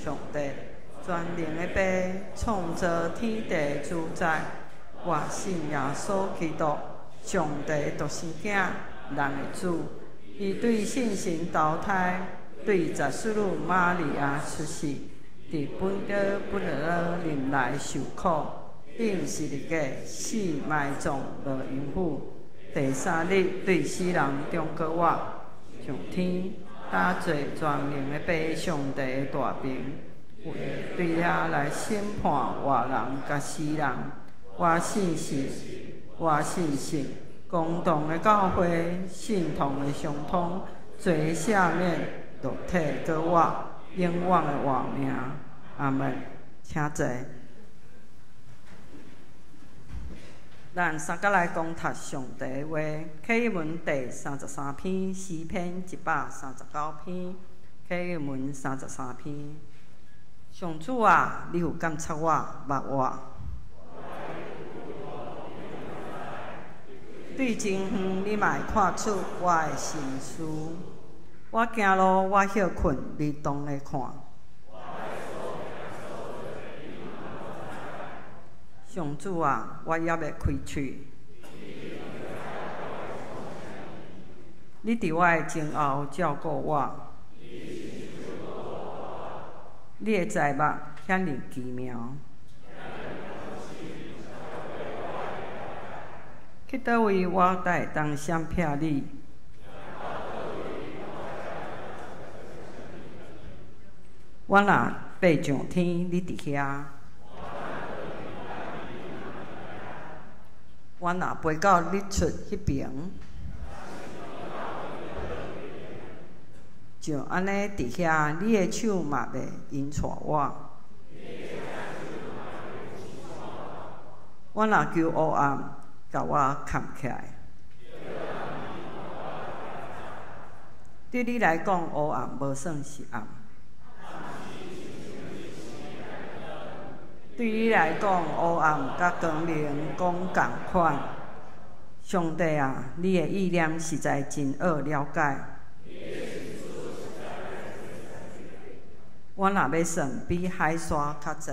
上帝，全能的爸，创造天地主宰。我信耶稣基督，上帝独生子，人的主。伊对圣神投胎，对十四女玛利亚出世，伫本着不勒林来受苦，并是日个死埋葬落阴府。第三日对死人中过活，上天打坐全能的爸上帝的大名，对遐来审判活人甲死人。我信神，公道的教会，信徒的相通，罪赦免，肉体过活，永远的活命。阿门。请坐。咱三甲来讲读上帝的话，启文第33篇，诗篇139篇，启文33篇。上主啊，你有监察我、捌我。对前远，你嘛会看出我的心思。我行路，我歇困，你当咧看。上主啊，我也袂开喙。你伫我的前后照顾我。你的财目遐尼奇妙。去倒位我才会当闪避你？我若爬上天，你伫遐；我若飞到日出迄边，就安尼伫遐，你的手嘛袂引带我。我若求黑暗，甲我藏起来。对你来讲，黑暗无算是暗；对你来讲，黑暗甲光明讲共款。上帝啊，你的意念实在真好了解。我若要算，比海沙较济。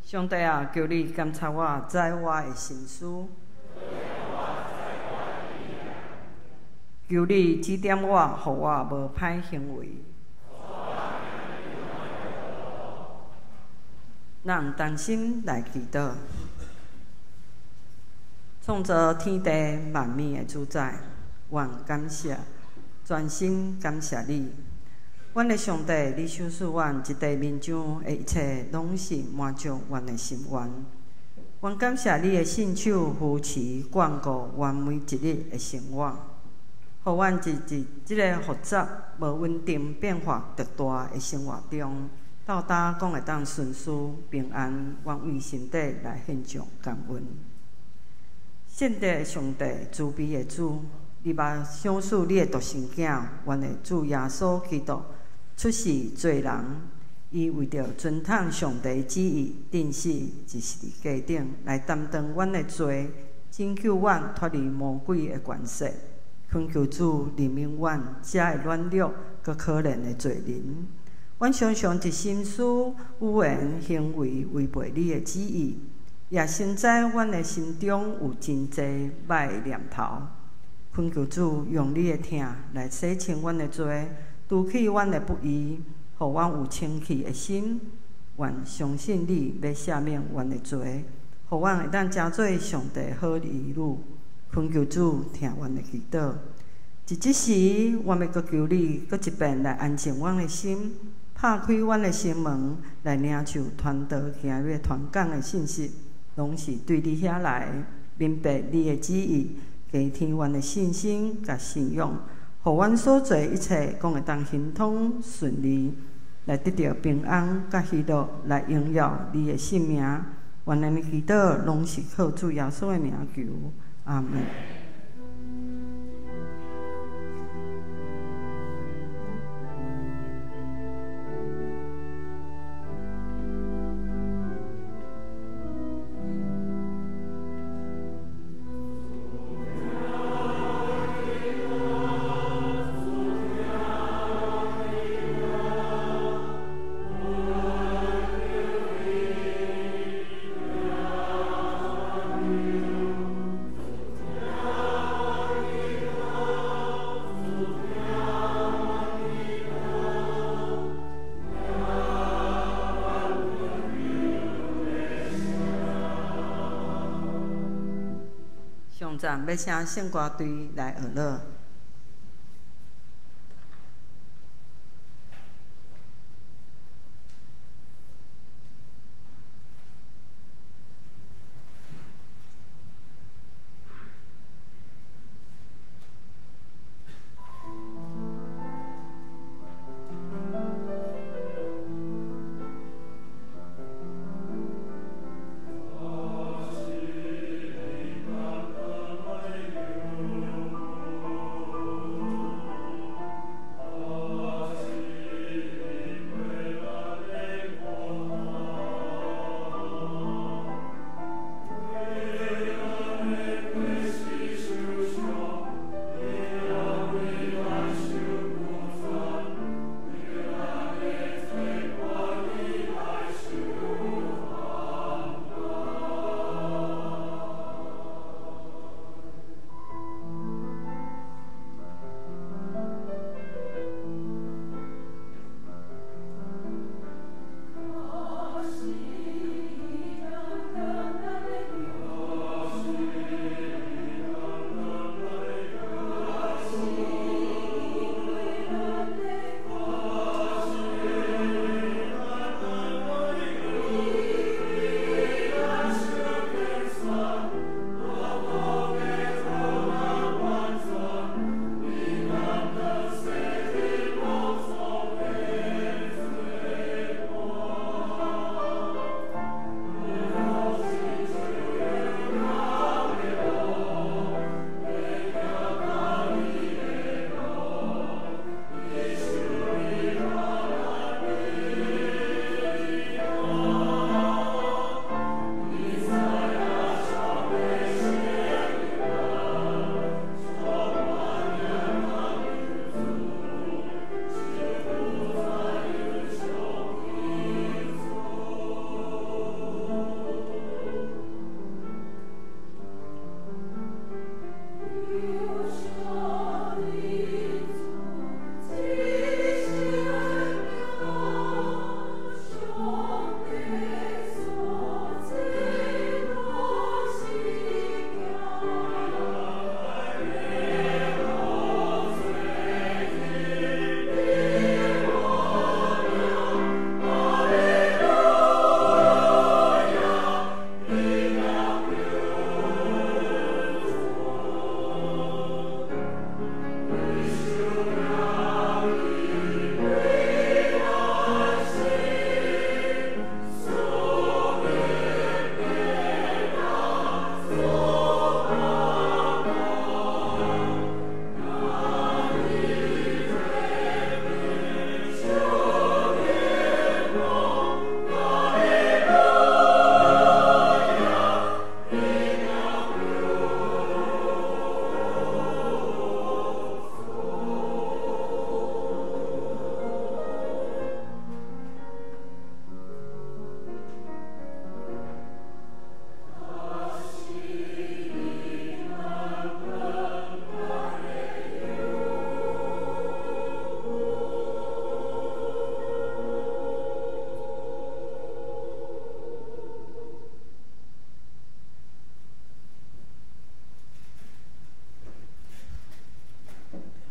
上帝啊，求你监察我，知我的心思。求你指点我，互我无歹行为。咱同心来祈祷。创造天地万物的主宰，愿感谢，全心感谢你。阮的上帝，你赏赐阮一地面上的一切，拢是满足阮的心愿。阮感谢你的信手扶持、眷顾阮每一日的生活，互阮一即个复杂、无稳定、变化特大的生活中，到达讲会当顺遂平安，愿为身体来献上感恩。圣帝的上帝，慈悲的主，你捌赏赐你的独生囝，阮的主耶稣基督。出世做人，伊为着遵统上帝旨意，定死一十字架顶来担当阮的罪，拯救阮脱离魔鬼的权势。恳求主怜悯阮遮会软弱佮可怜的罪人。阮常常一心思、语言、行为违背你的旨意，也深知阮的心中有真侪歹的念头。恳求主用你的疼来洗清阮的罪。除去阮的不义，互阮有清气的心，愿相信你要赦免阮的罪，互阮会当成做上帝好儿女。恳求主听阮的祈祷。在即时，阮要阁求你，阁一遍来安静阮的心，拍开阮的心门，来领受传道行约传讲的信息，拢是对你遐来，明白你的旨意，加添阮的信心甲信仰。互阮所做一切，讲会当行通顺利，来得到平安甲喜乐，来荣耀你的性命。愿咱的祈祷拢是靠主耶稣的名求，阿门。同赞要请圣歌队来学乐。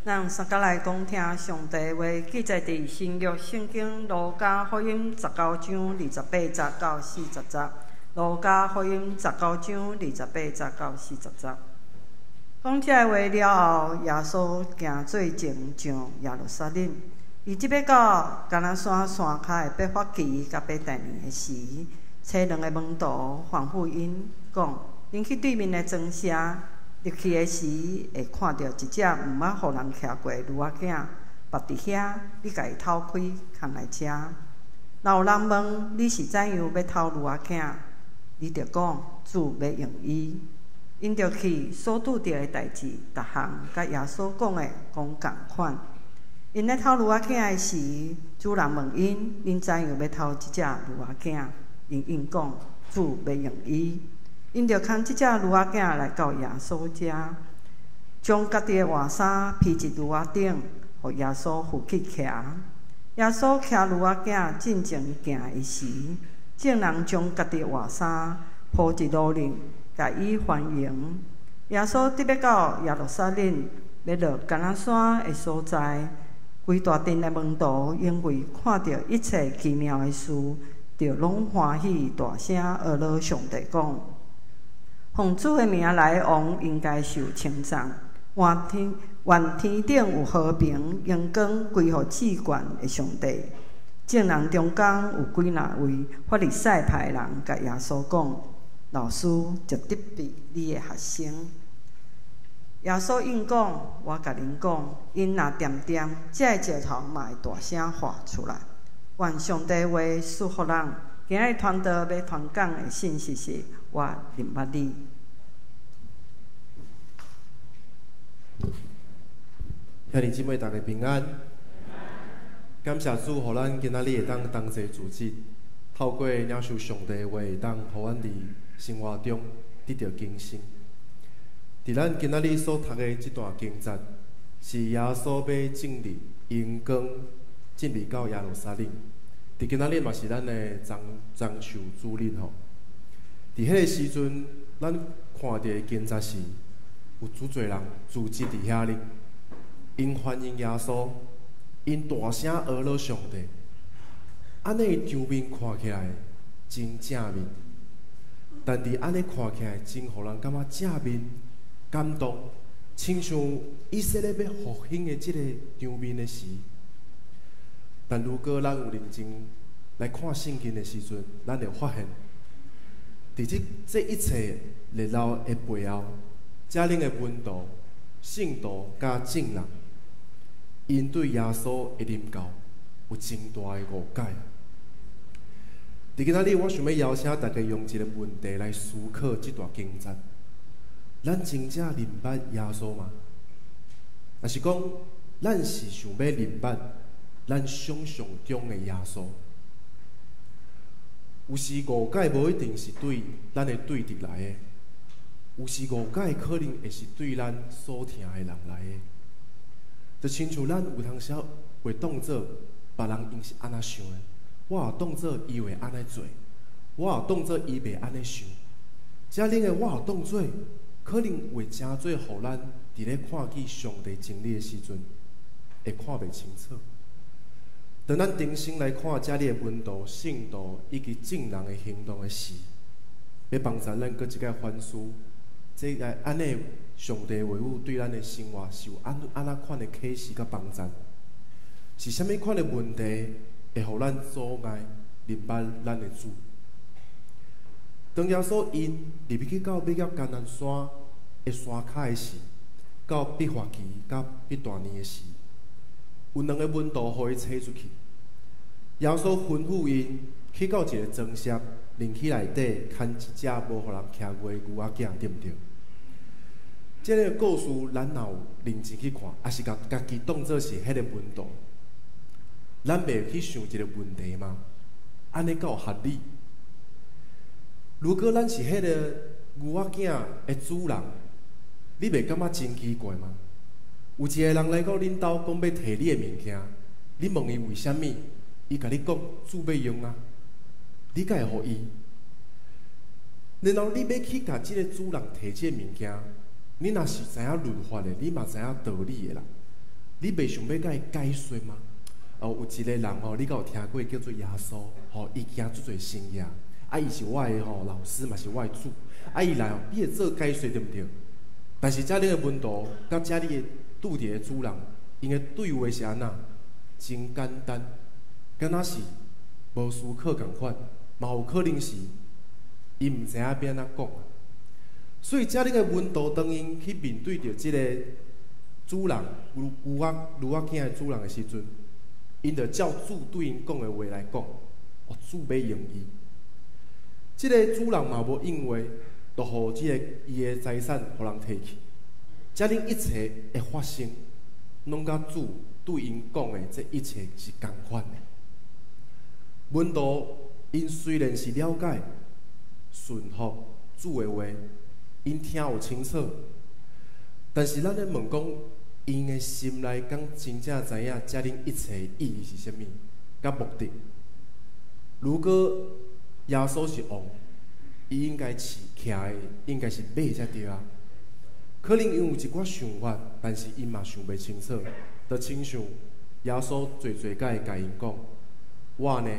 咱三甲来讲听上帝话，记载伫新约圣经路加福音19章28节到40节。路加福音19章28节到40节。讲这话了后，耶稣行做前上耶路撒冷。伊即要到橄榄山山骹的伯法奇甲伯大尼的时，找两个门徒吩咐因讲：恁去对面的庄舍。入去的时，会看到一只毋捌互人骑过的驴仔囝，伏伫遐，你家己偷开，牵来遮。若有人问你是怎样要偷驴仔囝，你着讲主要用伊。因着去所拄着的代志，逐项甲耶稣讲的讲共款。因咧偷驴仔囝的时，主人问因：恁怎样要偷即只驴仔囝？因应讲主要用伊。因着牵即只驴仔囝来到耶稣遮，将家己的外衫披伫驴仔顶，互耶稣扶去骑。耶稣骑驴仔囝进前行的时，众人将家己的外衫铺伫路顶，甲伊欢迎。耶稣得要到耶路撒冷，要落橄榄山的所在，规大阵的门徒因为看到一切奇妙的事，就拢欢喜大声学了上帝讲：奉主的名来王应该受称赞。愿天顶有和平、阳光归乎至高的上帝。众人中间有几若位法利赛派人甲耶稣讲：老师就得比你的学生。耶稣应讲：我甲恁讲，因若点点，这石头嘛会大声喊出来。愿上帝话赐福人。今日传道要传讲的信息是：我明捌你。兄弟姊妹，大家平安。感谢主，互咱今仔日会当同齐自治，透过领受上帝的话，会当互咱伫生活中得到更新。伫咱今仔日所读的这段经节，是耶稣要进入阳光，进入到耶路撒冷。伫今仔日嘛是咱的长寿主日吼。伫迄个时阵，咱看到的经节是有足侪人聚集伫遐哩。因欢迎耶稣，因大声学了上帝，安尼场面看起来真正面，但伫安尼看起来真互人感觉正面、感动，亲像以色列要复兴的即个场面的时。但如果咱有认真来看圣经的时阵，咱会发现，伫这一切热闹的背后，遮灵的温度、圣徒甲众人。因对耶稣的领教有真大的误解。伫今仔日，我想要邀请大家用一个问题来思考这段经节：咱真正明捌耶稣吗？若是讲，咱是想要明捌咱想象中的耶稣？有时误解无一定是对咱的对敌来的，有时误解可能会是对咱所听的人来的。就亲像咱有当时会当作别人因是安那想的，我也当作伊会安尼做，我也当作伊袂安尼想。遮灵的我也当作可能会真做，互咱伫咧看见上帝真理的时阵，会看袂清楚。当咱定心来看遮里的温度、圣度以及众人的行动的时，要帮助咱搁一摆反思，这个安尼。上帝话语对咱的生活是有安那款的启示甲帮助，是虾米款的问题会互咱阻碍明白咱的主？当耶稣因入去到要橄榄山的山骹的时，到必发期甲必大年的时，有两个门徒互伊找出去。耶稣吩咐因去到一个庄舍，林区内底牵一只无互人骑过的牛仔囝，对不对？这个故事，咱若有认真去看，也是家己当作是迄个门徒，咱袂去想一个问题吗？安尼才有合理。如果咱是迄个牛仔囝的主人，你袂感觉真奇怪吗？有一个人来到恁兜，讲要摕你的物件，你问伊为虾米？伊甲你讲主要用啊，你才会互伊。然后你要去甲即个主人摕即个物件。你若是知影律法的，你嘛知影道理的啦。你袂想要甲伊解说吗？有一个人吼，你敢有听过叫做耶稣？吼，伊行足侪神业，伊是我的老师，嘛是我的主。伊来你会做解说对毋对？但是遮里的门徒甲遮里的拄着的主人，因的对话是安那？真简单，敢若是无思考共款，嘛有可能是伊毋知影要安怎讲。所以，遮里个门徒当因去面对着即个主人牛仔囝的主人的时阵，因着照主对因讲的话来讲，主要用伊。即个主人嘛无应话，就互即个伊的财产互人摕去。遮里一切的发生，拢甲主对因讲的这一切是共款的。门徒因虽然是了解、顺服主的话。因听有清楚，但是咱咧问讲，因的心内敢真正知影遮恁一切意义是啥物，甲目的？如果耶稣是王，伊应该骑的应该是马才对啊。可能因有一寡想法，但是因嘛想袂清楚，就亲像耶稣最解甲因讲：我呢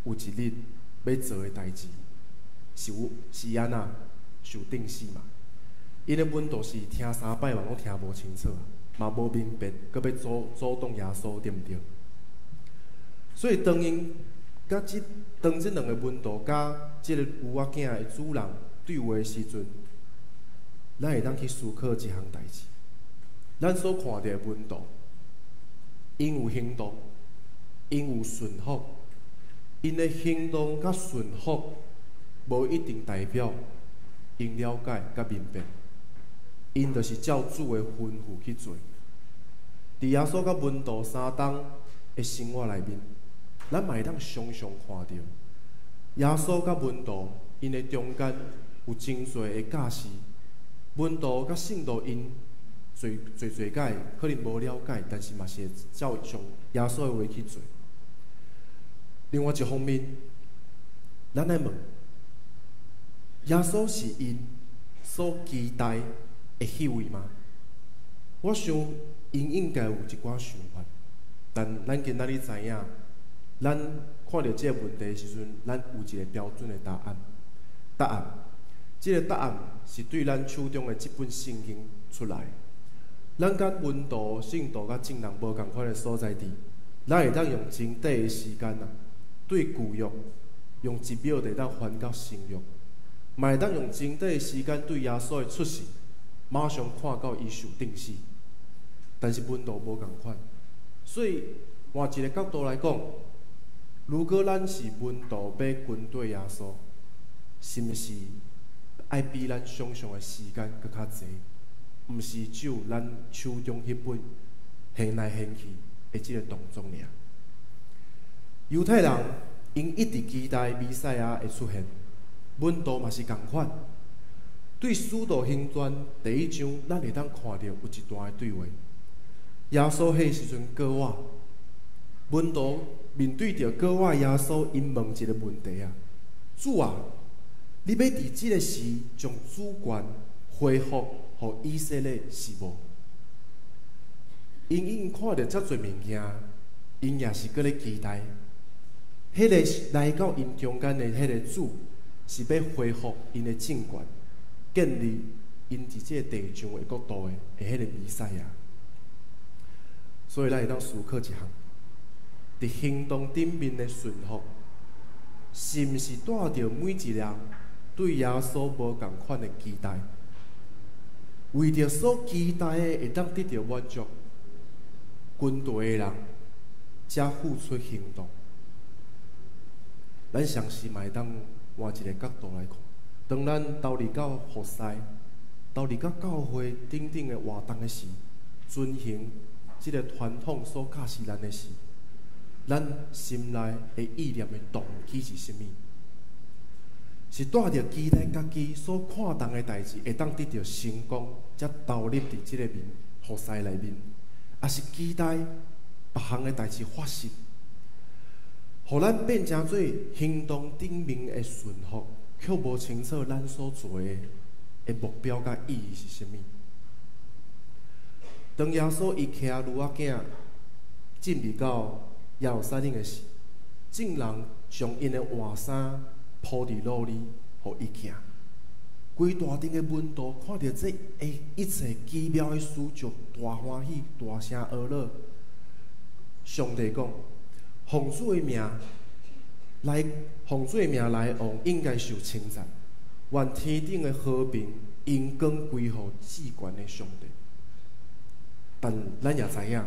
有一日要做的代志，是安那受定死嘛？因的问答是听3摆嘛，拢听无清楚，嘛无明白，搁要阻挡耶稣，对毋对？所以当因甲即两个问答，甲即个牛仔囝的主人对话的时阵，咱会当去思考一项代志。咱所看到的问答，因有行动，因有顺服，因的行动甲顺服，无一定代表因了解甲明白。因就是照主的吩咐去做。伫耶稣甲门徒3冬的生活内面，咱嘛会当常常看到耶稣甲门徒因的中间有真侪的假事。门徒甲信徒因最解可能无了解，但是嘛是会照从耶稣的话去做。另外一方面，咱来问：耶稣是因所期待的迄位吗？我想因应该有一寡想法，但咱今仔日知影，咱看到这个问题的时阵，咱有一个标准的答案。这个答案是对咱手中的这本圣经出来。咱甲门徒、信徒甲正人无共款的所在地，咱会当用真短的时间对旧约用1秒就当翻到新约，嘛会当用真短的时间对耶稣的出世，马上看到伊受定死。但是门徒无共款，所以换一个角度来讲，如果咱是门徒要跟对耶稣，是毋是爱比咱想象的时间搁较济？毋是只有咱手中迄本现来现去的即个动作尔。犹太人因一直期待弥赛亚的出现，门徒嘛是共款。对《使徒行传》第1章，咱会当看到有一段的对话。耶稣迄时阵过我，门徒面对着过我耶稣，因问一个问题主啊，你要伫即个时将主权恢复予以色列是无？因看到遮侪物件，因也是搁咧期待，迄个来到因中间的迄个主，是要恢复因的政权，建立因伫即个地上的国度的迄个弥赛亚。所以咱会当思考一项：伫行动顶面的顺服，是毋是带着每一人对耶稣无共款的期待？为着所期待的会当得到满足，军队的人才付出行动。咱常时嘛会当换一个角度来看，当咱投入到服侍、投入到教会等等的活动的时，遵行即个传统所教示咱的事，咱心内的意念的动机是甚物？是带着期待家己所看重的代志会当得到成功，才投入伫即个服侍内面，也是期待别项的代志发生，互咱变成做行动顶面的顺服，却无清楚咱所做的目标甲意义是甚物。当耶稣伊骑驴仔囝进入到耶路撒冷的时，众人将因的换衫铺伫路里，互伊行。规大阵的门徒看到这一切奇妙的事迹，大欢喜，大声呵乐。上帝讲：奉主的名来，奉主的名来往，应该受称赞。愿天顶的和平、荣光归乎至高的上帝。但咱也知影，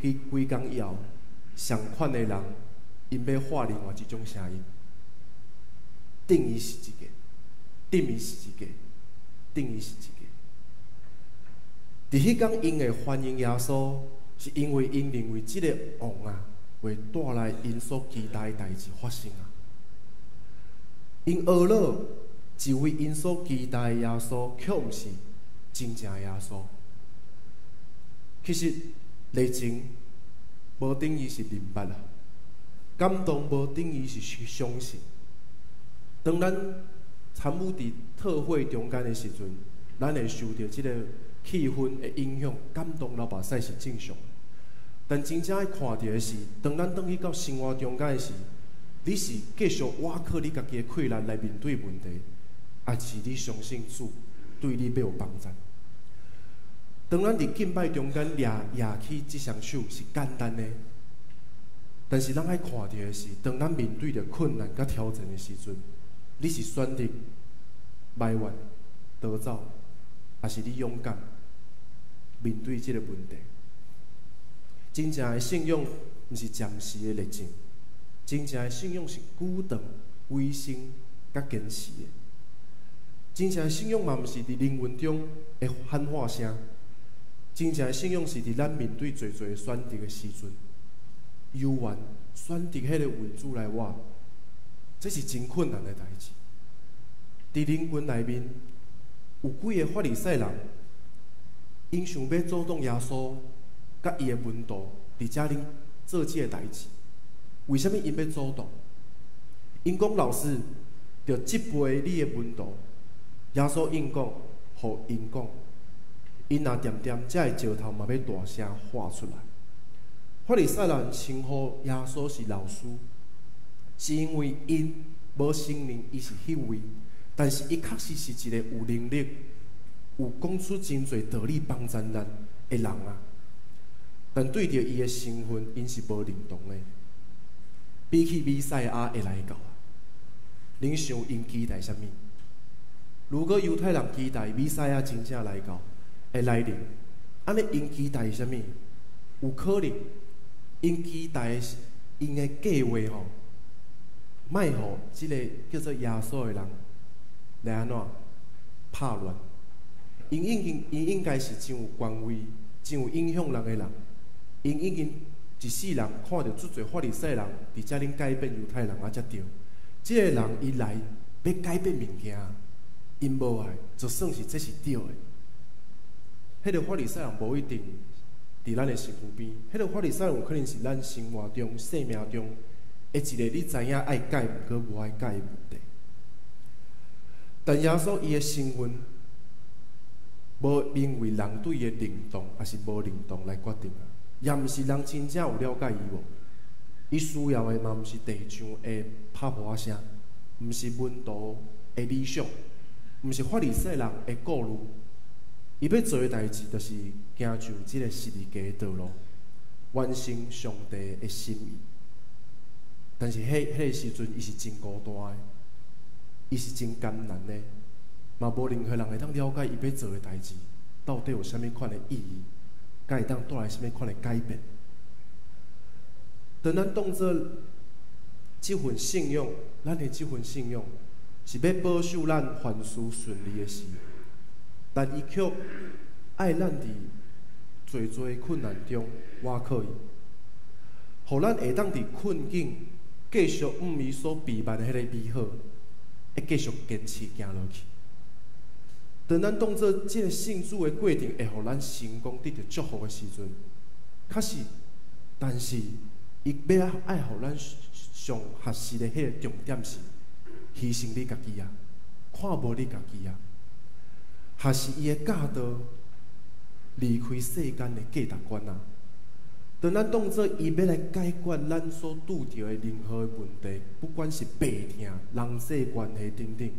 几工以后，相款的人因要发另外一种声音，定义是一个，定义是一个，定义是一个。伫迄天，因会欢迎耶稣，是因为因认为即个王会带来因所期待的代志发生因懊恼，只为因所期待的耶稣，却毋是真正的耶稣。其实，热情无等于是明白感动无等于是相信。当咱参与伫特会中间的时阵，咱会受到即个气氛的影响，感动流目屎是正常。但真正爱看到的是，当咱转去到生活中间的时，你是继续挖靠你家己的困难来面对问题，还是你相信主对你要有帮助？当咱伫敬拜中间举起即双手是简单的，但是咱爱看到的是，当咱面对着困难甲挑战的时阵，你是选择埋怨、逃走，还是你勇敢面对即个问题？真正的信仰毋是暂时的热情，真正的信仰是久长、委身甲坚持的。真正的信仰嘛，毋是伫灵魂中的喊话声，真正的信仰是伫咱面对侪侪选择的时阵，犹原选择迄个为主来活，这是真困难的代志。伫灵魂内面，有几个法利赛人，因想要阻挡耶稣甲伊的门徒伫遮里做即个代志。为什么因要阻挡？因讲老师，着责备你的门徒。耶稣应讲，互因讲，因若点点，才会石头嘛要大声喊出来。法利赛人称呼耶稣是老师，是因为因无承认伊是迄位，但是伊确实是一个有能力、有讲出真侪道理帮助咱的人啊。但对着伊的身份，因是无认同的。比起弥赛亚会来到啊，恁想因期待啥物？如果犹太人期待弥赛亚真正来到会来临，安尼因期待啥物？有可能因期待的是因的计划吼，卖互即个叫做耶稣的人来安怎拍乱？因应该是真有权威、真有影响人的人。因已经一世人看到足侪法利赛人伫遮恁改变犹太人啊，才对。即个人伊来要改变物件，因无爱，就算是这是对的。迄个法利赛人无一定伫咱的身躯边，迄个法利赛人有可能是咱生活中、生命中的一个你知影爱改，毋过无爱改的问题。但耶稣伊的身份，无因为人对伊的认同还是无认同来决定啊。也毋是人真正有了解伊无，伊需要的嘛毋是地上的拍锣声，毋是门徒的理想，毋是法利赛人的顾虑。伊要做的代志，就是行就即个十字架的道路，完成上帝的心意。但是迄个时阵，伊是真孤单的，伊是真艰难的，嘛无任何人会当了解伊要做的代志到底有啥物款的意义。甲会当带来什么款的改变？当咱当作这份信仰，咱的这份信仰是要保守咱凡事顺利的事，但伊却爱咱伫最多困难中挖靠伊，互咱会当伫困境继续伊所避免的迄个美好，会继续坚持行落去。当咱当作这个信主的过程会互咱成功得到祝福的时阵，确实，但是伊要爱互咱上学习的迄个重点是牺牲你家己啊，看无你家己啊，还是伊的教导离开世间的价值观啊。当咱当作伊要来解决咱所拄着的任何问题，不管是病痛、人际关系等等，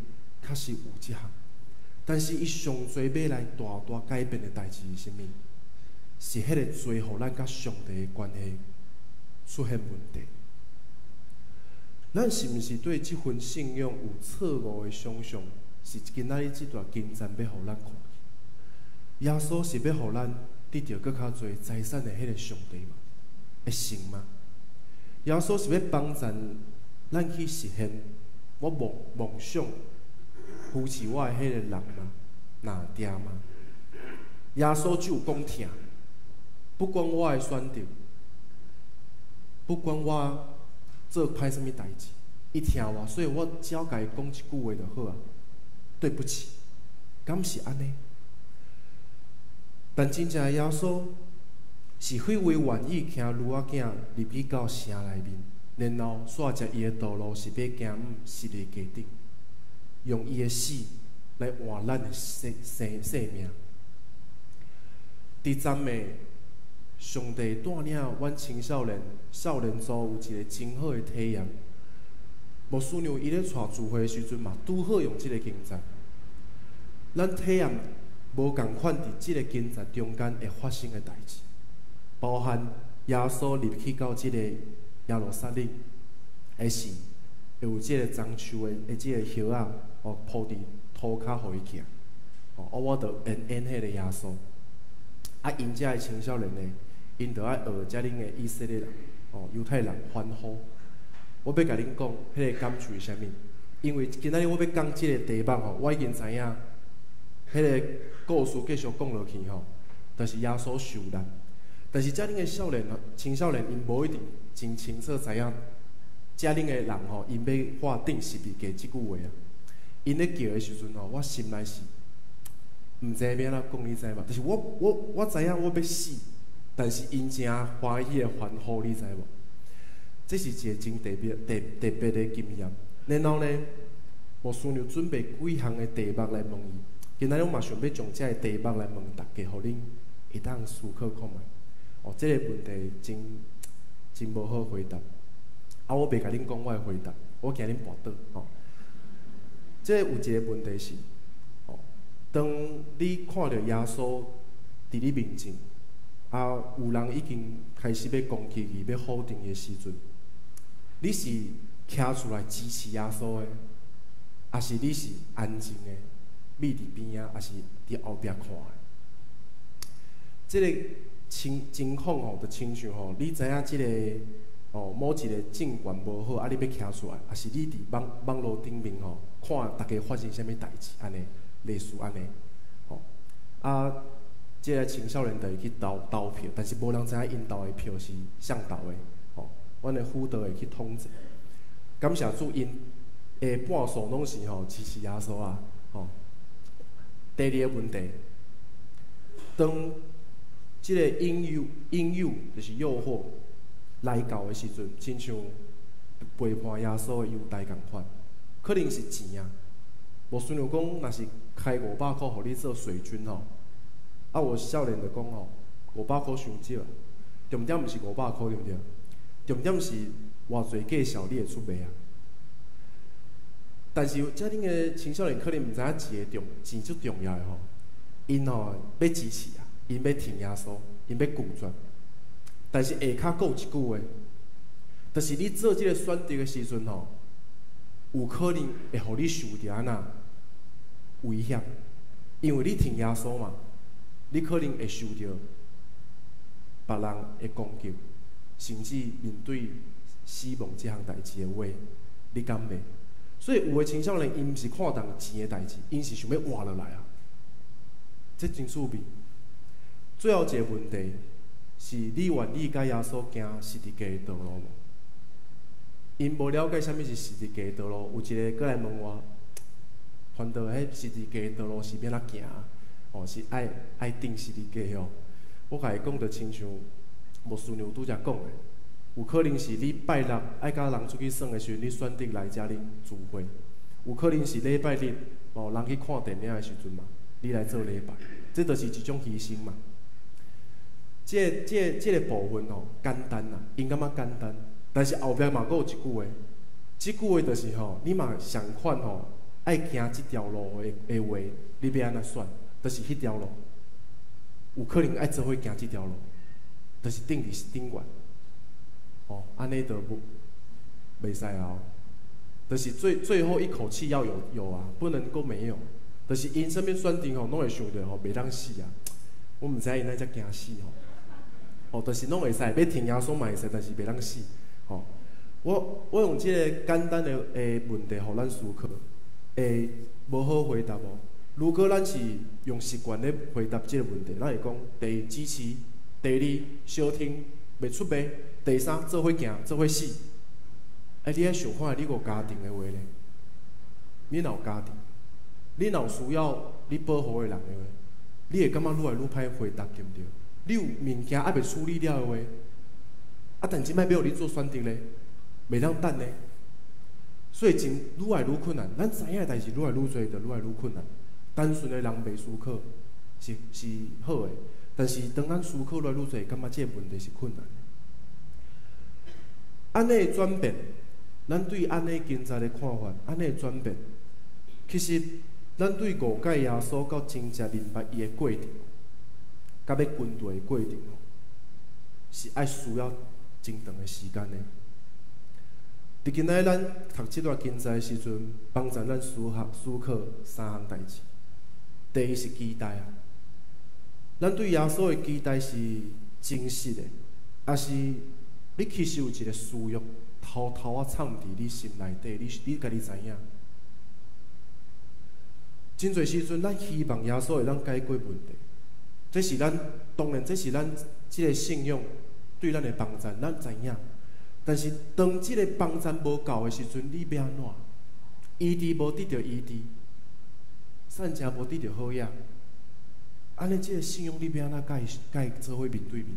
确实有这项。但是，伊上最要来大大改变的代志是啥物？是迄个最互咱甲上帝的关系出现问题。咱是毋是对这份信仰有错误的想象？是今仔日这段经章要互咱看见。耶稣是要互咱得到更较侪财产的迄个上帝嘛？会信吗？耶稣是要帮助咱去实现我梦想。扶持我的迄个人嘛，哪定嘛？耶稣只有讲疼，不管我的选择，不管我做歹什么代志，伊疼我，所以我只要甲伊讲一句话就好啊。对不起，敢是安尼？但真正的耶稣是迄位愿意骑驴仔囝入去到城内面，然后煞食伊的道路是要行死十字架顶。用伊的死来换咱的生命。伫站的上帝带领阮青少年组有一个真好的体验。牧师娘伊咧带聚会的时阵嘛，拄好用即个经节。咱体验无共款伫即个经节中间会发生的代志，包含耶稣入去到即个耶路撒冷，还是会有即个樟树的即个叶仔铺伫涂骹，互伊行。我着演迄个耶稣。因遮的青少年呢，因着爱学遮恁的以色列人、犹太人欢呼。我要甲恁讲，迄个感受是啥物？因为今仔日我要讲即个题目我已经知影，迄个故事继续讲落去就是耶稣受难。但是遮恁的青少年，因无一定真清楚知影，遮恁的人因要画顶十字架即句话啊。因咧叫的时阵我心内是。毋知要安怎讲，你知无？就是我知影我要死，但是因正欢喜的欢呼，你知无？这是一个真特别的经验。然后呢，牧师娘准备几项的题目来问伊。今仔日我嘛想要将这个题目来问大家，互恁会当思考看觅。这个问题真无好回答。我袂甲恁讲我的回答，我惊恁跋倒。这有一个问题是。当你看到耶稣伫你面前，有人已经开始要攻击伊、要否定伊的时阵，你是徛出来支持耶稣的，还是你是安静的，秘伫边仔，还是伫后壁看的？这个情况就亲像你知影这个某一个政权无好，你要徛出来，还是你伫网络顶面看大家发生啥物代志安尼？类似安尼，即个青少年就会去投票，但是无人知影因投的票是谁投的，阮的辅导会去统计。感谢主，因下半数拢是支持耶稣啊，第二个问题，当即个引诱就是诱惑来到的时阵，亲像背叛耶稣的犹大共款，可能是钱啊。牧师娘讲，若是开500块，互你做水军我少年就讲500块伤少，重点毋是500块，对毋对？重点是偌侪计小你会出卖啊。但是遮恁个青少年可能毋知影钱最重要的因要支持啊，因要听耶稣，因要拒绝。但是下骹佫有一句话，就是你做即个选择的时阵有可能会互你受着安那危险，因为你听耶稣嘛，你可能会受到别人的攻击，甚至面对死亡这项代志的话，你敢袂？所以有的青少年，因毋是看重钱的代志，因是想要活落来啊，这真趣味。最后一个问题是：你愿意甲耶稣行十字架的道路无？因无了解啥物是十字架的道路，有一个过来问我。传道，迄十字架道路是要哪行？是爱顶十字架我甲伊讲，着亲像牧师娘拄则讲的，有可能是你拜六爱甲人出去耍的时阵，你选择来遮恁聚会；有可能是礼拜日人去看电影的时阵嘛，你来做礼拜，这就是一种牺牲嘛。这个部分简单啦，因感觉简单，但是后壁嘛佫有一句话，这句话就是你嘛想款爱行即条路的话，你要安怎选？就是迄条路，有可能爱做伙行即条路，就是顶悬。安尼就袂使就是最后一口气要有啊，不能够没有。就是因身边选择拢会想着袂当死啊。我毋知因哪只惊死就是拢会使，要听耶稣嘛会使，但是袂当死我用即个简单的问题，互咱思考。无好回答如果咱是用习惯咧回答即个问题，咱会讲：第一支持，第二小听，袂出卖；第三做伙行，做伙死。你爱想看你有家庭的话咧，你若有家庭，你若有需要你保护的人的话，你会感觉愈来愈歹回答，对毋对？你有物件还袂处理了的话，但即摆要你做选择咧，袂当等咧。所以愈来愈困难，咱知影的代志愈来愈多，就愈来愈困难。单纯的人袂思考是好的，但是当咱思考来愈侪，感觉这个问题是困难的。安尼的转变，咱对安尼经济的看法，安尼的转变，其实咱对误解耶稣到真正明白伊的过程，甲要军队的过程，是爱需要真长的时间的。伫今仔咱读这段经济的时阵，帮助咱思考三项代志。第一是期待啊，咱对耶稣的期待是真实的，还是你其实有一个私欲，偷偷啊藏伫你心内底，你家己知影。真侪时阵，咱希望耶稣会当解决问题，这是咱当然，这是咱即个信仰对咱的帮助，咱知影。但是当即个帮助无够的时阵，你要安怎？医治无得到医治，善食无得到好药，安尼即个信仰你要安怎甲伊做伙面对面？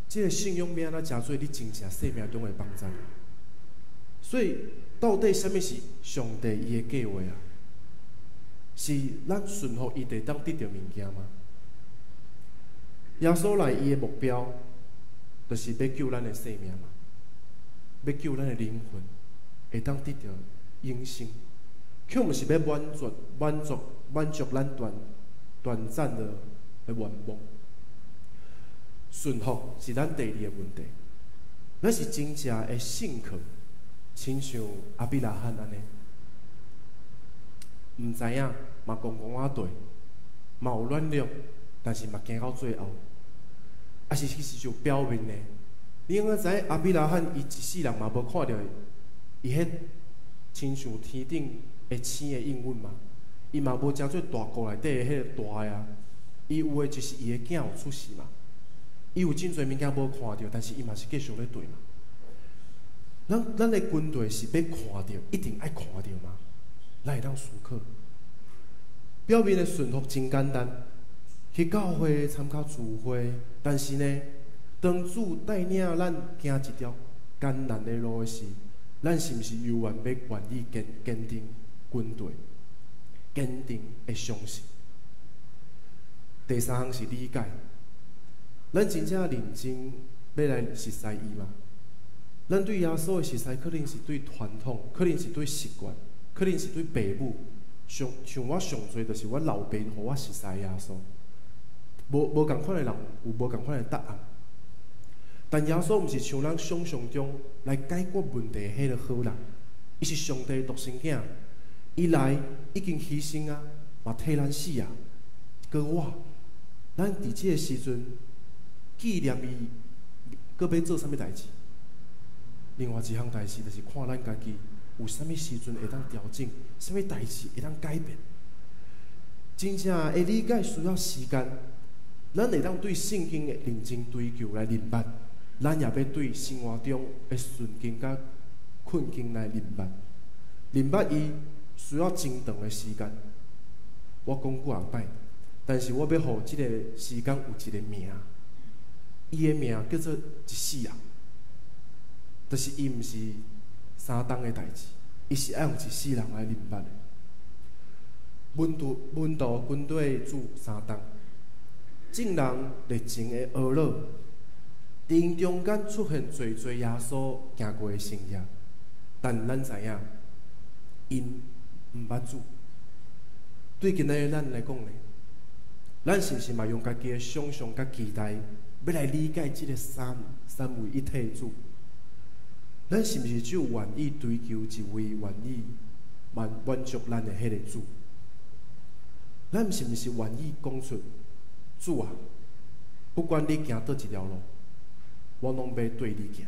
即个信仰要安怎真做你真正生命中的帮助？所以，到底什么是上帝伊的计划啊？是咱顺服伊就当得到物件吗？耶稣来伊的目标，就是要救咱的生命嘛，要救咱的灵魂，会当得到永生。却毋是要满足咱短暂的愿望。顺服是咱第二个问题，咱是真正会信靠，亲像阿比拉罕安尼，毋知影嘛讲啊对，嘛有软弱，但是嘛行到最后，啊是其实就表面的。你应该知影阿比拉罕伊一世人嘛无看到伊迄亲像天顶的星的应允嘛，伊嘛无真做大国内底的迄个大啊，伊有诶就是伊的囝有出世嘛，伊有真侪物件无看到，但是伊嘛是继续咧对嘛。咱的军队是要看到，一定爱看到嘛，咱会当思考。表面的顺服真简单，去教会参加聚会，但是呢，当主带领咱行一条艰难的路时，咱是毋是又愿意坚定军队，坚定的相信？第三项是理解，咱真正认真要来熟悉伊嘛？咱对耶稣的熟悉，可能是对传统，可能是对习惯，可能是对爸母。像我上侪，就是我老爸互我熟悉耶稣。无共款的人有无共款的答案，但耶稣毋是像咱想象中来解决问题的迄个好人，伊是上帝独生囝，伊来已经牺牲啊，嘛替咱死啊，搁我，咱伫即个时阵纪念伊，搁要做啥物代志？另外一项代志，就是看咱家己有啥物时阵会当调整，啥物代志会当改变。真正会理解需要时间，咱会当对圣经的认真追求来明白，咱也要对生活中的顺境甲困境来明白伊需要真长的时间。我讲过摆，但是我要互即个时间有一个名，伊的名叫做一世人。就是伊毋是三冬的代志，伊是爱用一世人来明白的。文道军队主三冬，众人热情的娱乐，因中间出现侪耶稣行过的生涯，但咱知影，因毋捌主。对今仔日咱来讲呢，咱是毋是嘛用家己的想象甲期待，要来理解即个三位一体的主？咱是毋是只有愿意追求一位愿意满足咱的迄个主？咱是毋是愿意讲出主啊？不管你行倒一条路，我拢要对你行。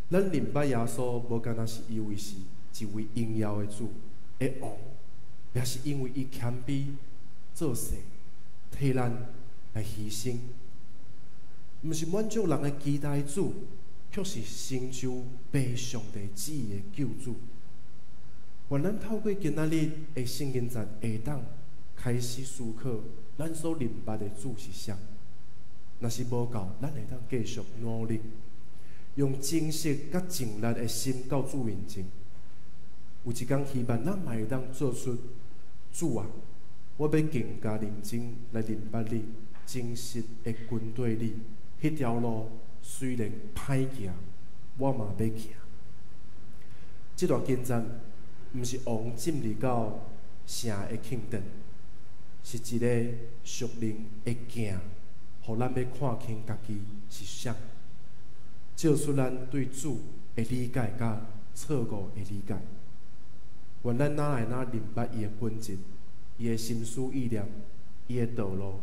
咱明白耶稣无干那是因为是一位荣耀的主的王，也是因为伊谦卑做事，替咱来牺牲，毋是满足人的期待主。却是成就被上帝旨意的救主。愿咱透过今仔日的圣经节，下当开始思考咱所明白的主是啥。若是无够，咱会当继续努力，用真实甲尽力的心到主面前，有一天希望咱嘛会当做出主啊，我要更加认真来明白你真实的军队里，迄条路虽然歹行，我嘛要行。这段征战，毋是王进入到城的庆典，是一个属灵的镜，互咱要看清家己是啥，照出咱对主的理解甲错误的理解。愿咱哪来哪明白伊的本质、伊的心思意念、伊的道路，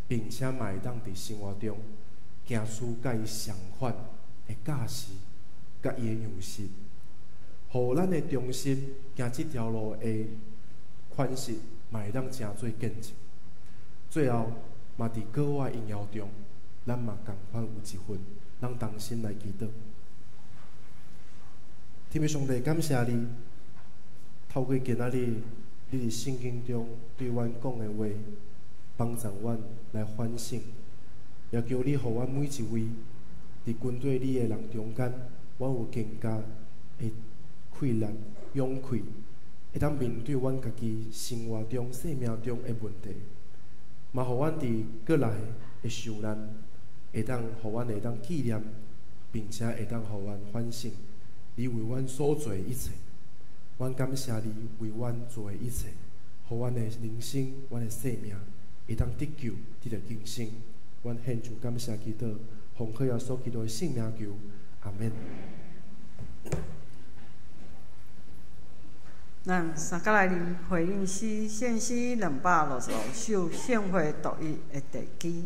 并且嘛会当伫生活中行出甲伊相反的价值，甲伊的样式。互咱的忠心行这条路的款式，嘛会当成做见证。最后，嘛伫国外应邀中，咱嘛共款有一份，咱同心来祈祷。天父上帝，感谢你，透过今仔日你伫圣经中对阮讲的话，帮助阮来反省，也求你，互阮每一位伫军队里的人中间，阮有更加会气力、勇气，会当面对阮家己生活中、生命中的问题，嘛，互阮伫过来的受难，会当互阮会当纪念，并且会当互阮反省，你为阮所做的一切，阮感谢你为阮做的一切，互阮的人生、阮的生命会当得救、得到更新。阮献上感谢祈祷，奉靠耶稣基督的圣名求，阿免。咱三甲来临回应诗献诗265首献会独一的地基。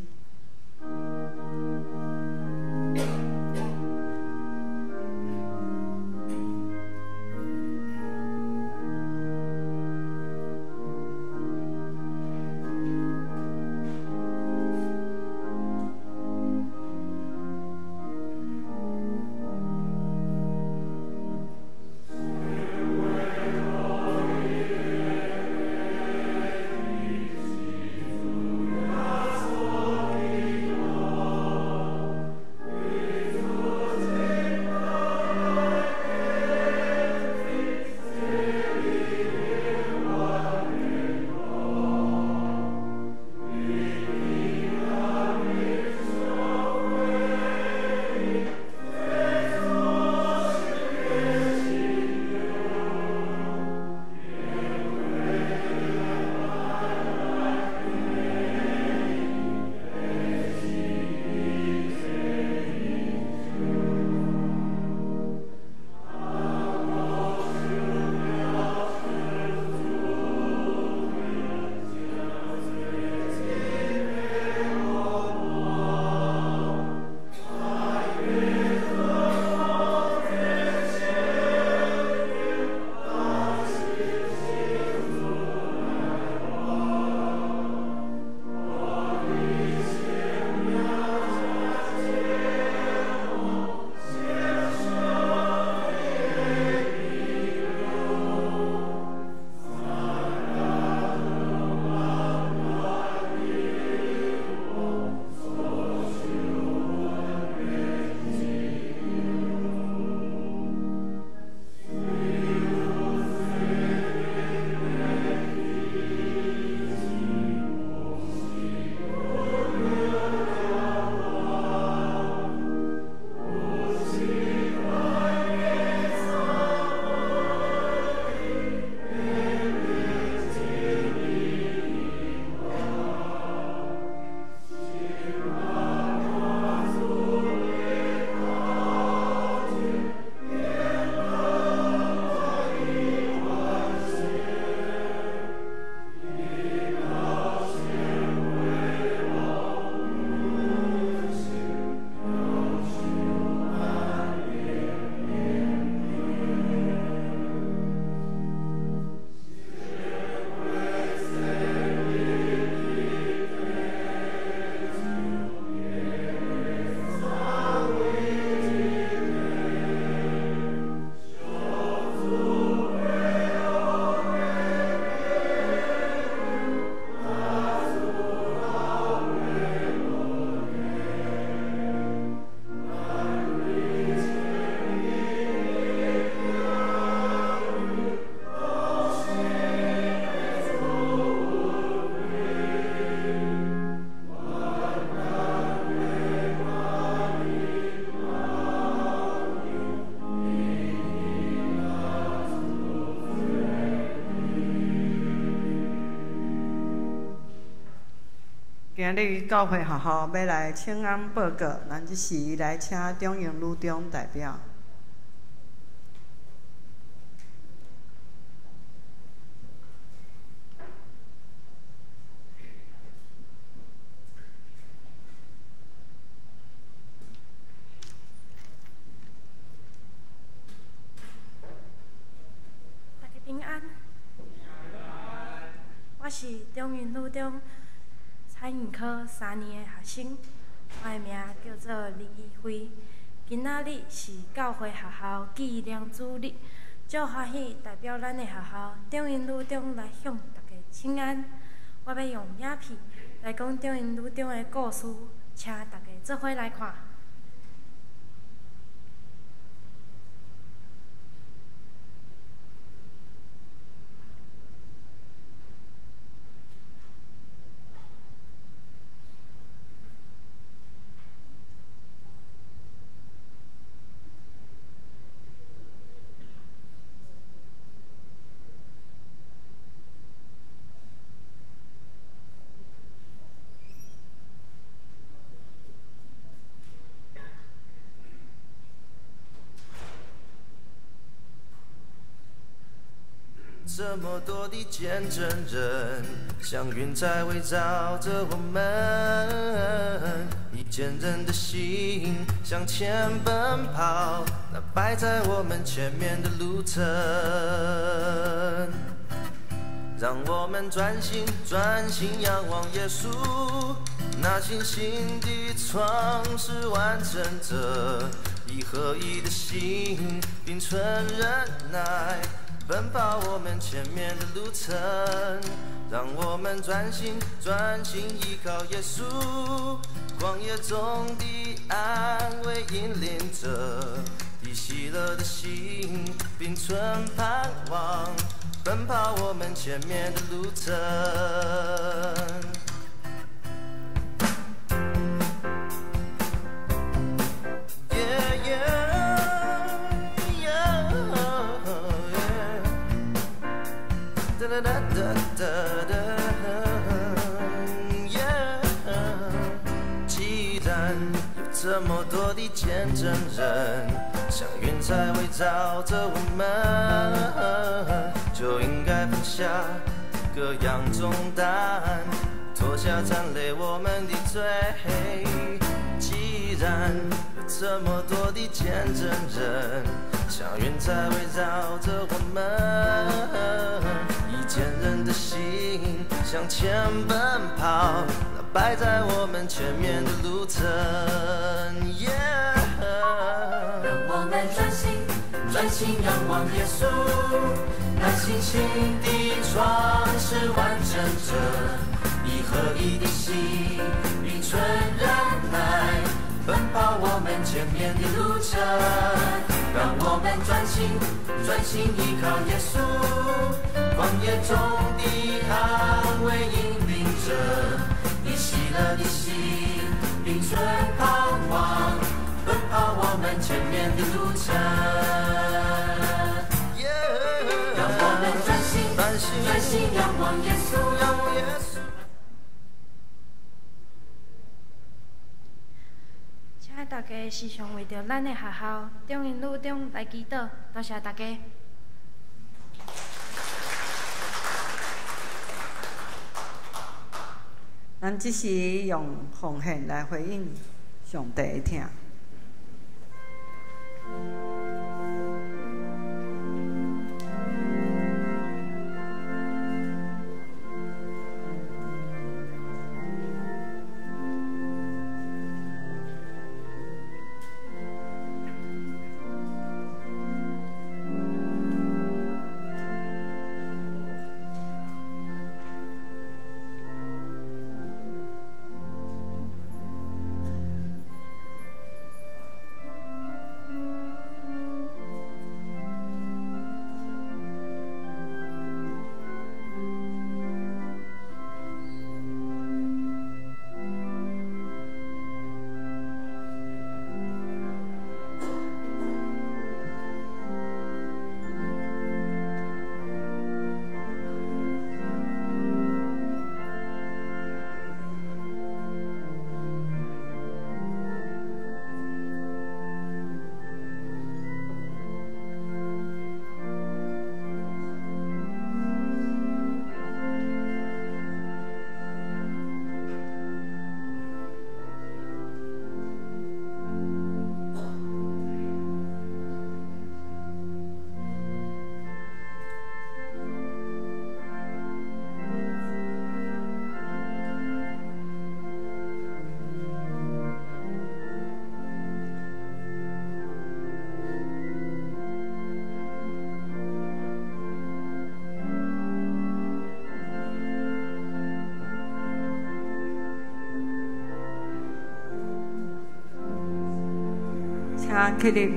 今日教会学校要来请安报告，咱即时来请中营女中代表。大家平安。我是中营女中餐饮科3年的学生，我的名叫做林依辉。今仔日是教会学校纪念主日，足欢喜代表咱的学校中营女中来向大家请安。我要用影片来讲中营女中的故事，请大家做伙来看。这么多的见证人，像云彩围绕着我们，以坚韧的心向前奔跑，那摆在我们前面的路程。让我们专心仰望耶稣，那信心的创始完成者，以合一的心并存忍耐，奔跑我们前面的路程。让我们专心依靠耶稣，旷野中的安慰引领着，以喜乐的心并存盼望，奔跑我们前面的路程。既然有这么多的见证人，像云彩围绕着我们，就应该放下各样重担，脱下缠累我们的罪。既然有这么多的见证人，像云彩围绕着我们，以坚韧的心向前奔跑，那摆在我们前面的路程。让我们专心仰望耶稣，那信心的创始完成者，以合一的心并存忍耐，奔跑我们前面的路程。让我们专心依靠耶稣，旷野中的安慰引领着，以喜乐的心并存盼望，奔跑我们前面的路程。让我们专心仰望耶稣。请大家时常为着咱的学校中营女中来祈祷，多谢大家。咱即时用奉献来回应上帝的听。请起立。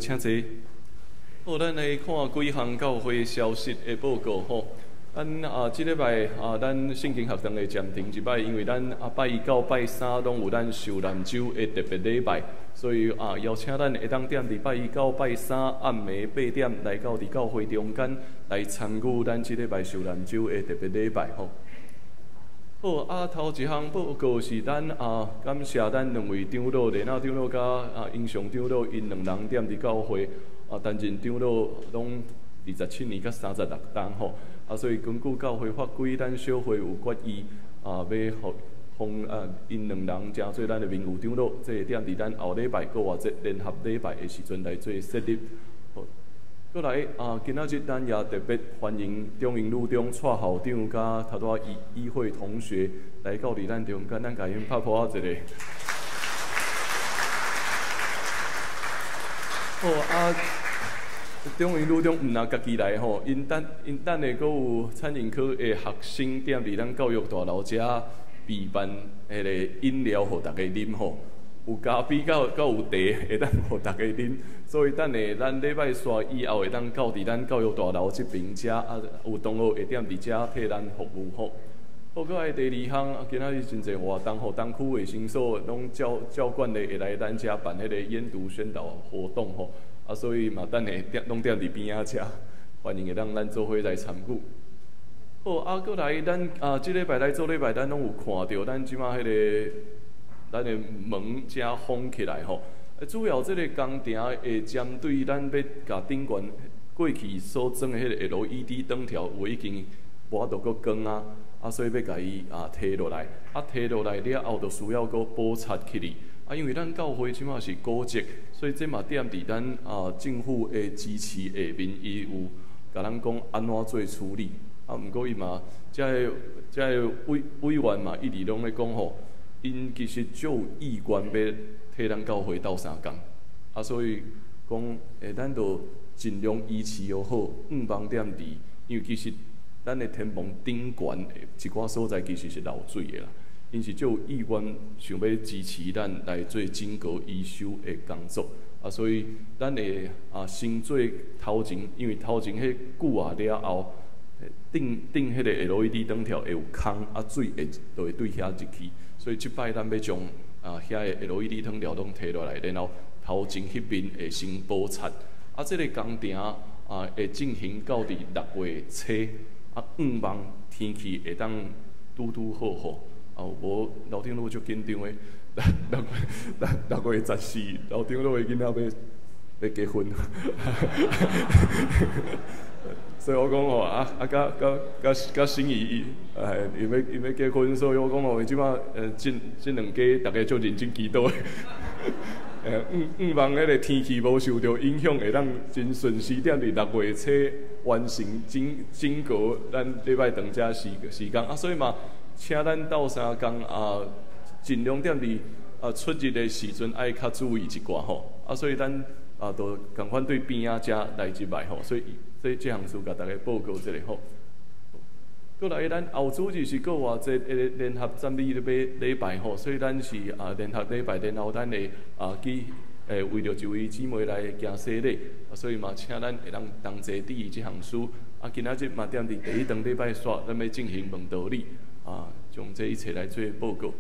请坐。好，咱来看几项教会消息的报告吼。咱即礼拜咱圣经学堂会暂停一摆，因为咱拜一到拜三拢有咱受难周的特别礼拜，所以邀请咱会当踮伫拜一到拜三暗暝8点来到伫教会中间来参与咱即礼拜受难周的特别礼拜吼。好，头一项报告是咱感谢咱两位长老，连长老甲英雄长老，因两人踮伫教会担任长老拢27年甲36冬吼。所以根据教会法规，咱小会有决议要互因两人成做咱的名誉长老，这踮伫咱后礼拜国外节联合礼拜的时阵来做设立。过来今仔日咱也特别欢迎中英女中蔡校长甲头拄议会同学来到伫咱中间，咱甲因拍破一个。好中英女中毋若家己来吼，因等下阁有餐饮科的学生踮伫咱教育大楼遮备办迄个饮料，互大家啉吼。有咖啡甲有茶，会当互大家啉，所以等下咱礼拜三以后会当到伫咱教育大楼这边遮，有同学会踮伫遮替咱服务吼。好，搁来第二项，今仔日真侪活动，互东区卫生所拢照管的会来咱遮办迄个研读宣导活动吼。所以嘛，等下拢踮伫边仔遮，欢迎会当咱做伙来参与。好，搁来咱即礼拜来做礼拜，咱拢有看到咱即马迄个。咱的门正封起来吼，主要这个工程会针对咱要甲顶悬过去所装的迄个 LED 灯条，有已经无法度搁光所以要甲伊摕落来，摕落来了后，就需要搁补擦起哩。因为咱教会即马是古迹，所以这嘛踮伫咱政府的支持下面，伊有甲咱讲安怎做处理。毋过伊嘛，这委员嘛，一直拢咧讲吼。因其实就有意愿要替咱教会斗相共，所以讲咱就尽量依持又好，5房踮伫，因为其实咱的天棚顶悬一寡所在其实是漏水的啦，因是就有意愿想要支持咱来做整个维修的工作，所以咱会先做头前，因为头前迄久了后，顶迄个 LED 灯条会有空，水就会对遐入去。所以即摆咱要将遐个 LED 灯条拢摕落来，然后头前迄边会先补擦。这个工程会进行到伫6月初，5望天气会当拄好。无老长老足紧张的，6月14，老长老的囡仔要结婚。所以我讲甲心仪伊要结婚，所以我讲即马这两家大家足认真祈祷的。望迄个天气无受到影响，会当真顺时踮伫6月初完成整个咱礼拜长遮时间所以嘛，请咱斗相共尽量踮伫出日的时阵爱较注意一寡吼所以咱就共款对边仔遮来一摆吼，所以这项事甲大家报告一下吼。过来，咱后主日是国外这联合赞美礼拜吼，所以咱是联合礼拜，然后咱会为着一位姊妹来行洗礼，所以嘛，请咱会当同齐注意这项事。今仔日嘛踮伫第一堂礼拜煞，咱要进行问道理将这一切来做报告。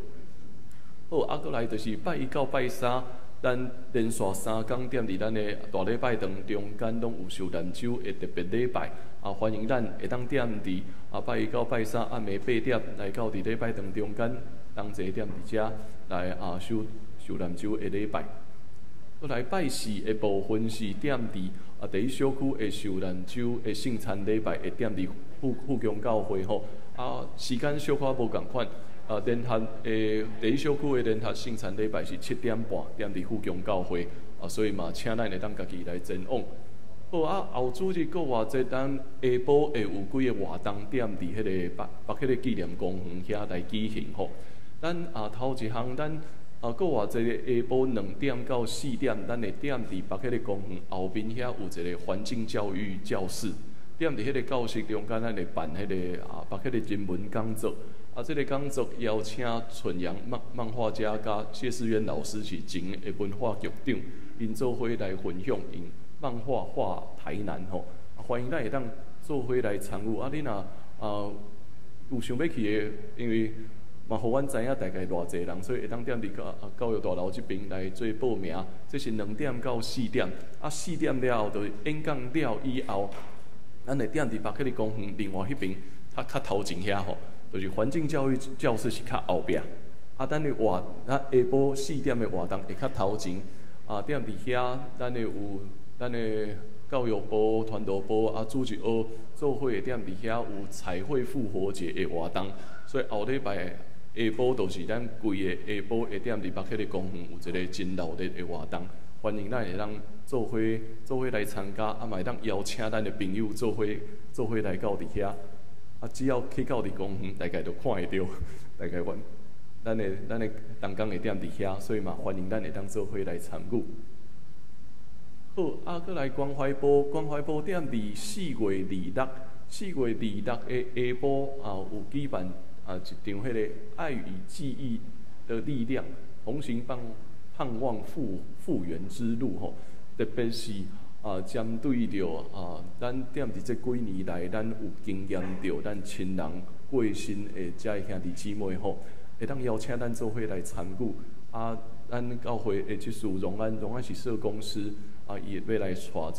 好，过来就是拜一到拜三咱连续3天踮伫咱的大礼拜堂中间，拢有受难周的特别礼拜。欢迎咱会当踮伫拜一到拜三暗暝8点来到伫礼拜堂中间，同齐踮伫遮来受难周的礼拜。再来拜四的部分是踮伫第一小区的受难周的圣餐礼拜，会踮伫富强教会吼。时间小可无共款。联合第一小区的联合圣餐礼拜是7点半，踮伫富强教会，所以嘛，请咱会当家己来前往。好后主日搁偌济，咱下晡会有几个活动踮伫迄个北迄个纪念公园遐来举行吼。咱头一项，咱搁偌济个下晡2点到4点，咱会踮伫北迄个公园后面遐有一个环境教育教室，踮伫迄个教室中间，咱会办迄个北迄个人文讲座。这个讲座邀请纯阳漫画家甲谢世渊老师是前的文化局长，因做伙来分享因漫画画台南吼，欢迎咱会当做伙来参与。你若有想要去的，因为嘛，互阮知影大概偌济人，所以会当踮伫教育大楼这边来做报名。这是2点到4点，4点了后就演讲了以后，咱会踮伫北迄个公园另外迄边较头前遐吼。就是环境教育教室是较后壁，咱的下晡4点的活动会较头前，踮伫遐，咱的有咱的教育部、传道部主席学做伙踮伫遐有彩绘复活节的活动，所以后礼拜下晡就是咱规个下晡会踮伫北迄个公园有一个真热烈的活动，欢迎咱会当做伙来参加，嘛会当邀请咱的朋友做伙来到伫遐。只要去到伫公园，大概就看会到，大概咱的同工会踮伫遐，所以嘛欢迎咱会当做伙来参与。好，搁来关怀部踮伫4月26的下晡有举办一场迄个爱与记忆的力量，同行盼望复原之路吼，特别是。针对着咱踮伫这几年来，咱有经验着咱亲人过身的遮兄弟姊妹吼，会当邀请咱做伙来参与。咱教会的即属荣安是社公司伊要来带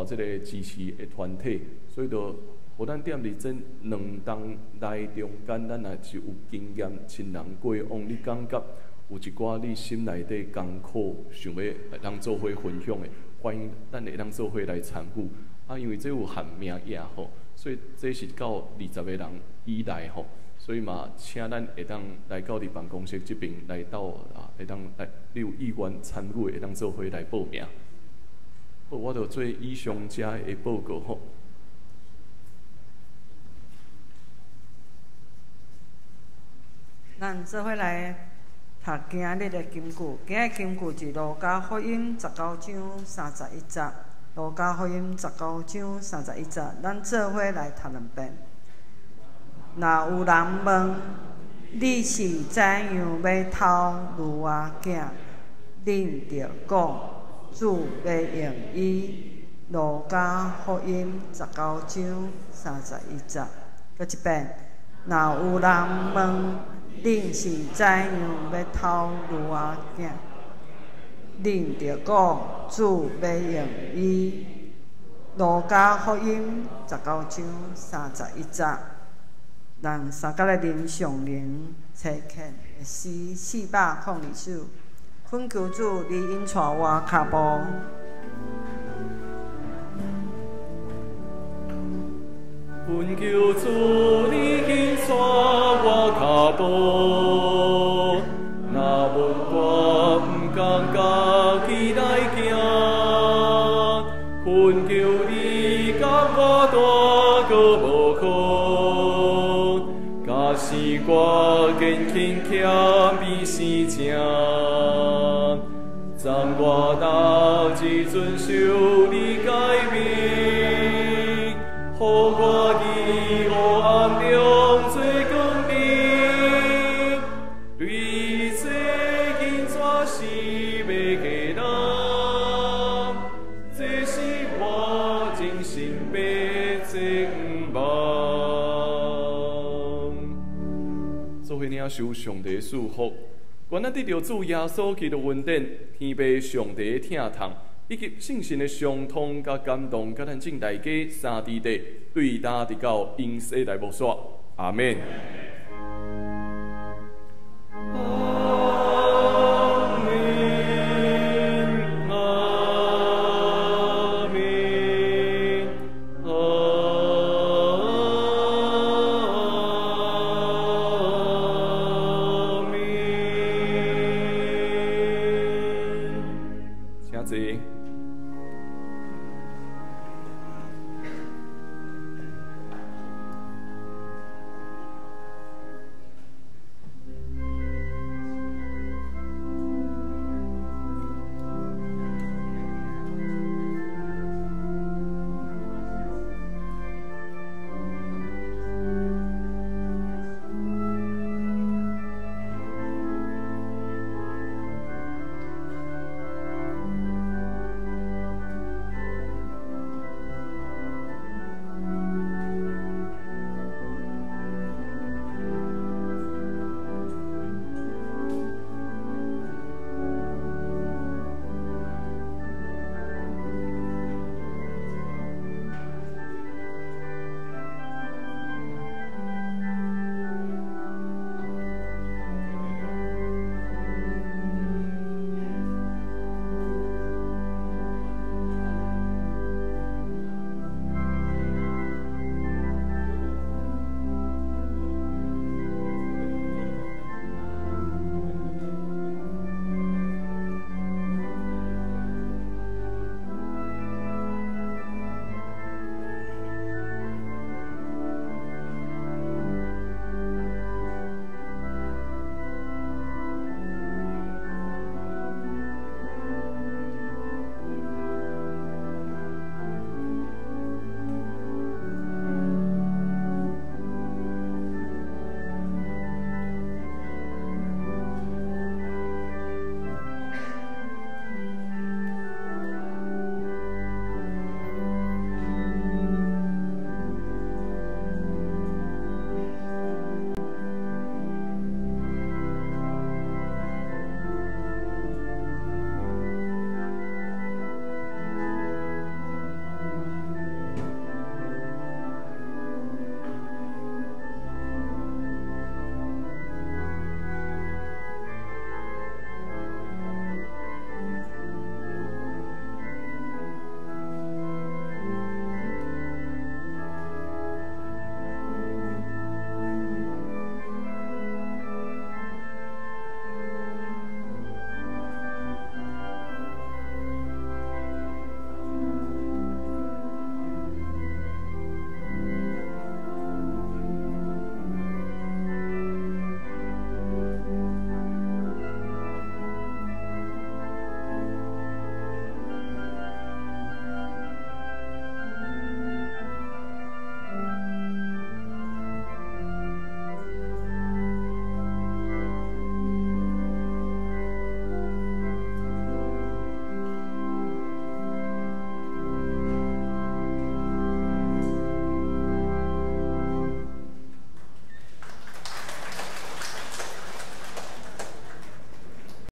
这个支持的团体，所以就互咱踮伫这2档内中间，咱也是有经验亲人过往，你感觉有一寡你心内底艰苦，想要当做伙分享的。欢迎咱会当做伙来参与，因为这有限名额吼，所以这是到20个人以内吼，所以嘛，请咱会当来到伫办公室这边来到会当来，你有意愿参与会当做伙来报名。好，我就做以上遮的报告吼。咱做伙来。读今日的金句，今日金句是《路加福音》19章31节，《路加福音》19章31节，咱做伙来读2遍。若有人问你是怎样要偷驴仔囝，恁着讲主要用伊。《路加福音》19章31节，搁一遍。若有人问。恁是怎样要偷驴仔囝？恁着讲主要用伊。路加福音19章31节，咱三甲的灵上灵切恳的诗402首，恳求主你引带我脚步。恳求主你引带我脚步，若问我毋甘家己来行，恳求你甲我大个无可，假使我坚强欠比是正，暂我斗志遵守你诫命，予我伫黑暗中做光明，对世人怎是要给人，这是我真心要敬望。做伙领受上帝祝福，愿咱得到主耶稣基督恩典、天父上帝的疼痛，以及圣神的相通甲感动，甲咱正大家三弟弟对答直到永世来无煞。阿门。请坐。